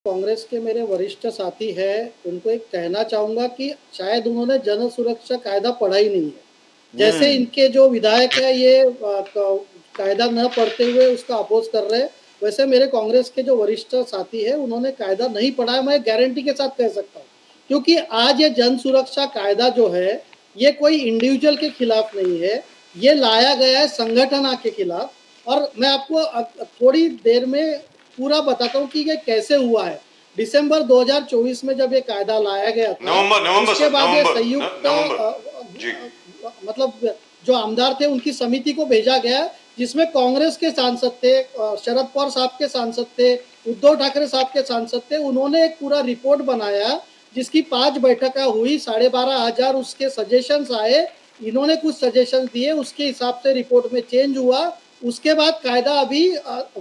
कांग्रेस के मेरे वरिष्ठ साथी हैं, उनको एक कहना चाहूंगा कि शायद उन्होंने जन सुरक्षा कायदा पढ़ा ही नहीं है। जैसे इनके जो विधायक है ये कायदा न पढ़ते हुए उसका अपोज कर रहे हैं, वैसे मेरे कांग्रेस के जो वरिष्ठ साथी है उन्होंने कायदा नहीं पढ़ा है। मैं गारंटी के साथ कह सकता हूँ, क्योंकि आज ये जन सुरक्षा कायदा जो है ये कोई इंडिविजुअल के खिलाफ नहीं है, ये लाया गया है संगठन के खिलाफ। और मैं आपको थोड़ी देर में पूरा बताता हूँ कि ये कैसे हुआ है। दिसंबर 2024 में जब ये कायदा लाया गया था, उसके बाद ये संयुक्त मतलब जो आमदार थे उनकी समिति को भेजा गया, जिसमें कांग्रेस के सांसद थे, शरद पवार साहब के सांसद थे, उद्धव ठाकरे साहब के सांसद थे। उन्होंने एक पूरा रिपोर्ट बनाया जिसकी 5 बैठकें हुई, 12,500 उसके सजेशंस आए। इन्होंने कुछ सजेशंस दिए, उसके हिसाब से रिपोर्ट में चेंज हुआ। उसके बाद कायदा अभी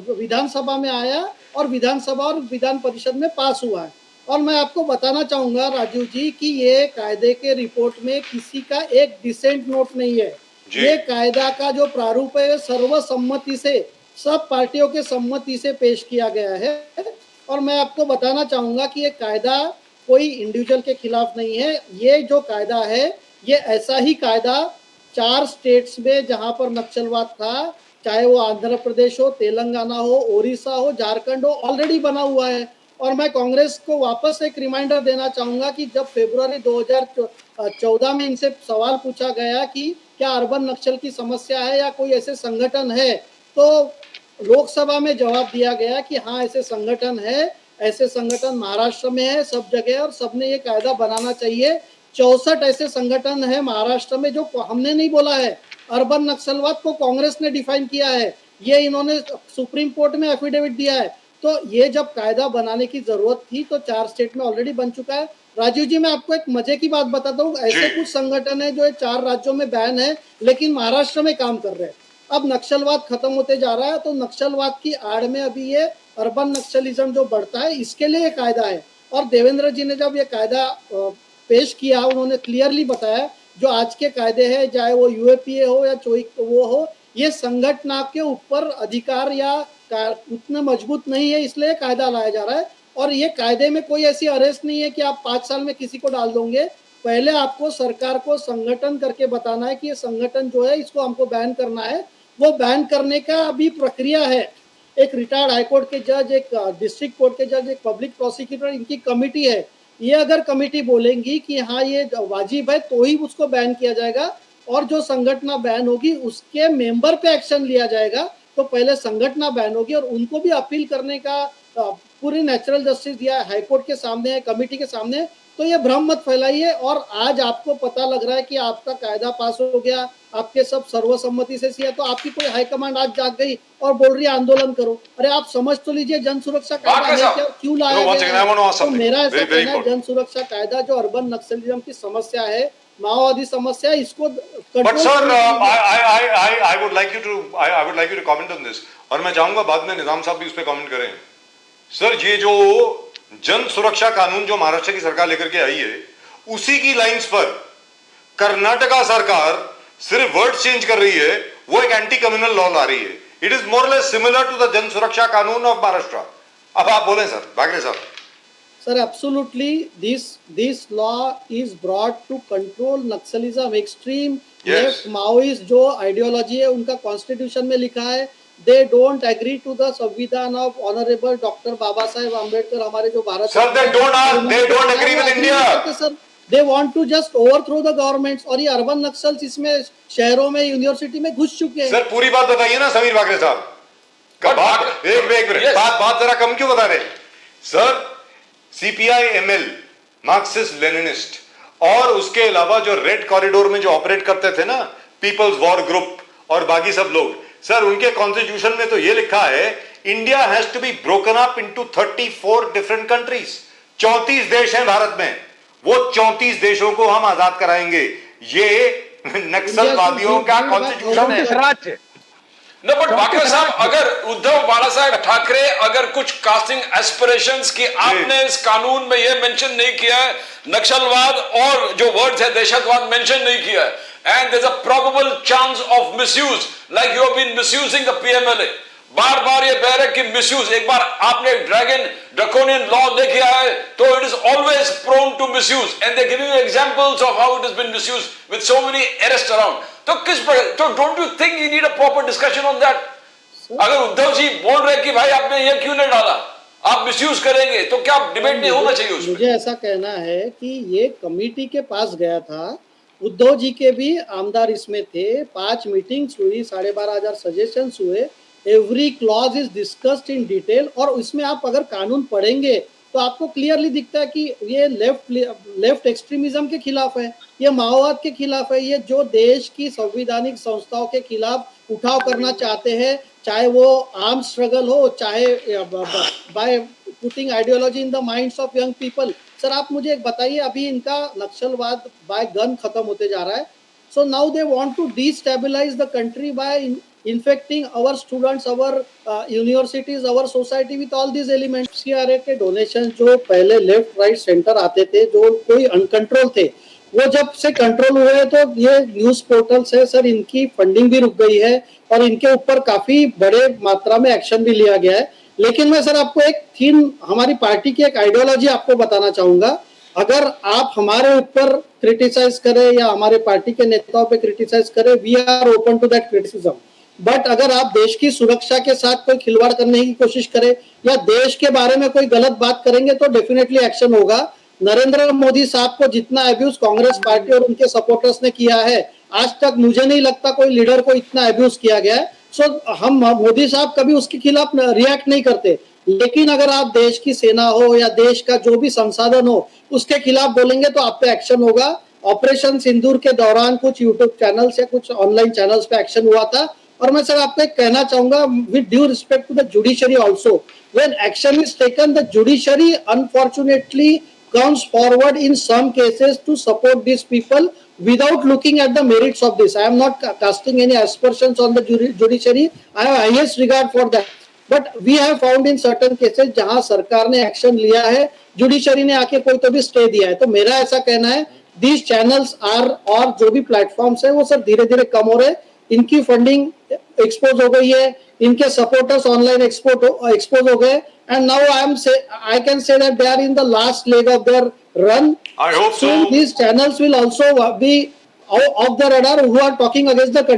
विधानसभा में आया और विधानसभा और विधान परिषद में पास हुआ है। और मैं आपको बताना चाहूंगा राजीव जी कि ये कायदे के रिपोर्ट में किसी का एक डिसेंट नोट नहीं है। ये कायदा का जो प्रारूप है सर्वसम्मति से, सब पार्टियों के सम्मति से पेश किया गया है। और मैं आपको बताना चाहूंगा कि ये कायदा कोई इंडिविजुअल के खिलाफ नहीं है। ये जो कायदा है ये ऐसा ही कायदा 4 स्टेट्स में जहां पर नक्सलवाद था, चाहे वो आंध्र प्रदेश हो, तेलंगाना हो, ओडिशा हो, झारखंड हो, ऑलरेडी बना हुआ है। और मैं कांग्रेस को वापस एक रिमाइंडर देना चाहूंगा कि जब फरवरी 2014 में इनसे सवाल पूछा गया कि क्या अर्बन नक्सल की समस्या है या कोई ऐसे संगठन है, तो लोकसभा में जवाब दिया गया कि हाँ ऐसे संगठन है, ऐसे संगठन महाराष्ट्र में है, सब जगह, और सबने ये कायदा बनाना चाहिए। 64 ऐसे संगठन है महाराष्ट्र में जो हमने नहीं बोला है, अर्बन नक्सलवाद को कांग्रेस ने डिफाइन किया है, ये इन्होंने सुप्रीम कोर्ट में एफिडेविट दिया है। तो ये जब कायदा बनाने की जरूरत थी तो 4 स्टेट में ऑलरेडी बन चुका है। राजीव जी मैं आपको एक मजे की बात बताता हूँ, ऐसे कुछ संगठन है जो 4 राज्यों में बैन है लेकिन महाराष्ट्र में काम कर रहे हैं। अब नक्सलवाद खत्म होते जा रहा है, तो नक्सलवाद की आड़ में अभी ये अर्बन नक्सलिज्म जो बढ़ता है, इसके लिए ये कायदा है। और देवेंद्र जी ने जब ये कायदा पेश किया, उन्होंने क्लियरली बताया जो आज के कायदे हैं, चाहे वो यूएपीए हो या वो हो, ये संगठन के ऊपर अधिकार या उतना मजबूत नहीं है, इसलिए कायदा लाया जा रहा है। और ये कायदे में कोई ऐसी अरेस्ट नहीं है कि आप 5 साल में किसी को डाल दोगे। पहले आपको सरकार को संगठन करके बताना है कि ये संगठन जो है इसको हमको बैन करना है। वो बैन करने का अभी प्रक्रिया है। एक रिटायर्ड हाईकोर्ट के जज, एक डिस्ट्रिक्ट कोर्ट के जज, एक पब्लिक प्रोसिक्यूटर, इनकी कमिटी है। ये अगर कमिटी बोलेंगी कि हाँ ये वाजिब है तो ही उसको बैन किया जाएगा, और जो संगठन बैन होगी उसके मेंबर पे एक्शन लिया जाएगा। तो पहले संगठन बैन होगी और उनको भी अपील करने का पूरी नेचुरल जस्टिस दिया है, हाईकोर्ट के सामने है, कमिटी के सामने। तो ये भ्रम मत फैलाइए। और आज आपको पता लग रहा है कि आपका कायदा पास हो गया, आपके सब सर्वसम्मति से किया, तो आपकी कोई हाईकमांड आज जाग गई और बोल रही है आंदोलन करो। अरे आप समझ तो लीजिए जन सुरक्षा कायदा क्यों लाया गया है। तो मेरा ऐसा कहना है जन सुरक्षा कायदा जो अर्बन नक्सलिज्म की समस्या है, माओवादी समस्या, इसको But sir, I would like you to comment on this. और मैं चाहूंगा बाद में निजाम साहब भी उस पर कमेंट करें। सर ये जो जन सुरक्षा कानून जो महाराष्ट्र की सरकार लेकर के आई है, उसी की लाइंस पर कर्नाटका सरकार सिर्फ वर्ड चेंज कर रही है, वो एक एंटी कम्युनल लॉ ला रही है। It is more less similar to the जन सुरक्षा कानून ऑफ महाराष्ट्र। अब आप बोलें सर, बागरे साहब। Sir, absolutely. This law is brought to control Naxalism, extreme left Maoist जो ideology है उनका कॉन्स्टिट्यूशन में लिखा है। They don't agree to the संविधान of Honorable Dr. Baba Saheb Ambedkar, हमारे जो Bharat. Sir, they don't agree with India. Sir, they want to just overthrow the governments। और ये अर्बन नक्सल्स इसमें शहरों में, यूनिवर्सिटी में घुस चुके हैं। सर पूरी बात बताइए ना समीर बागरे साहब। एक मिनट, बात जरा कम क्यों बता रहे सर? CPI-ML मार्क्सिस्ट लेनिनिस्ट और उसके अलावा जो रेड कॉरिडोर में जो ऑपरेट करते थे ना, पीपल्स वॉर ग्रुप और बाकी सब लोग, सर उनके कॉन्स्टिट्यूशन में तो ये लिखा है India has to be broken up into 34 different countries. 34 देश हैं भारत में, वो 34 देशों को हम आजाद कराएंगे। ये नक्सलवादियों का कॉन्स्टिट्यूशन है। No, but बाकी साहब, अगर उद्धव बाला साहेब ठाकरे अगर कुछ कास्टिंग एस्पिरेशंस की आपने इस कानून में ये मेंशन नहीं किया है, नक्सलवाद और जो वर्ड्स है दहशतवाद मेंशन नहीं किया है, and there's a probable chance of misuse like you have been misusing the PMLA, बार बार ये कह रहे कि मिसयूज, एक बार आपने ड्रैकोनियन लॉ देखा है तो it is always prone to misuse, and they give you examples of how it has been misuse with so many arrest around. तो don't you think you need a proper discussion on that? अगर उद्धव जी बोल रहे कि भाई आपने ये क्यों नहीं डाला, आप मिसयूज करेंगे, तो क्या डिबेट नहीं होना चाहिए उसमें? मुझे ऐसा कहना है कि ये कमेटी के पास गया था, उद्धव जी के भी आमदार इसमें थे, 5 मीटिंग्स हुई, 12,500 सजेशंस हुए, every clause is discussed in detail. और इसमें आप अगर कानून पढ़ेंगे तो आपको क्लियरली दिखता है कि ये लेफ्ट एक्सट्रीमिज्म के खिलाफ है, ये माओवाद के खिलाफ है, ये जो देश की संवैधानिक संस्थाओं के खिलाफ उठाव करना चाहते हैं, चाहे वो आर्म स्ट्रगल हो, चाहे by putting ideology in the minds of young people. Sir आप मुझे एक बताइए, अभी इनका नक्सलवाद बाय गन खत्म होते जा रहा है, so now they want to destabilise the country by infecting our students, our universities, our society with all these elements। CRA के डोनेशन जो पहले लेफ्ट राइट सेंटर आते थे, जो कोई अनकंट्रोल थे, वो जब से कंट्रोल हुए तो ये न्यूज पोर्टल्स है सर, इनकी फंडिंग भी रुक गई है और इनके ऊपर काफी बड़े मात्रा में एक्शन भी लिया गया है। लेकिन मैं सर आपको एक थीम, हमारी पार्टी की एक आइडियोलॉजी आपको बताना चाहूंगा। अगर आप हमारे ऊपर क्रिटिसाइज करें या हमारे पार्टी के नेताओं पे क्रिटिसाइज करें, we are open to that criticism, but अगर आप देश की सुरक्षा के साथ कोई खिलवाड़ करने की कोशिश करें या देश के बारे में कोई गलत बात करेंगे तो डेफिनेटली एक्शन होगा। नरेंद्र मोदी साहब को जितना अब्यूज कांग्रेस पार्टी और उनके सपोर्टर्स ने किया है, आज तक मुझे नहीं लगता कोई लीडर को इतना अब्यूज किया गया है। सो हम मोदी साहब कभी उसके खिलाफ रिएक्ट नहीं करते, लेकिन अगर आप देश की सेना हो या देश का जो भी संसाधन हो उसके खिलाफ बोलेंगे तो आप पे एक्शन होगा। ऑपरेशन सिंदूर के दौरान कुछ यूट्यूब चैनल्स या कुछ ऑनलाइन चैनल्स पे एक्शन हुआ था। और मैं सर आपको एक कहना चाहूंगा, with due respect to the judiciary also, when action is taken the judiciary unfortunately comes forward in some cases to support these people without looking at the merits of this. I am not casting any aspersions on the judiciary. I have highest regard for that. But we have found in certain cases जहां सरकार ने action लिया है, judiciary ने आके कोई तो भी स्टे दिया है। तो मेरा ऐसा कहना है, these channels are, और जो भी प्लेटफॉर्म्स है वो सर धीरे धीरे कम हो रहे, इनकी फंडिंग एक्सपोज हो गई है, इनके सपोर्टर्स ऑनलाइन एक्सपोज हो गए, and now I can say that they are in the last leg of their run. I hope so. These channels will also be off the radar who are talking against the country.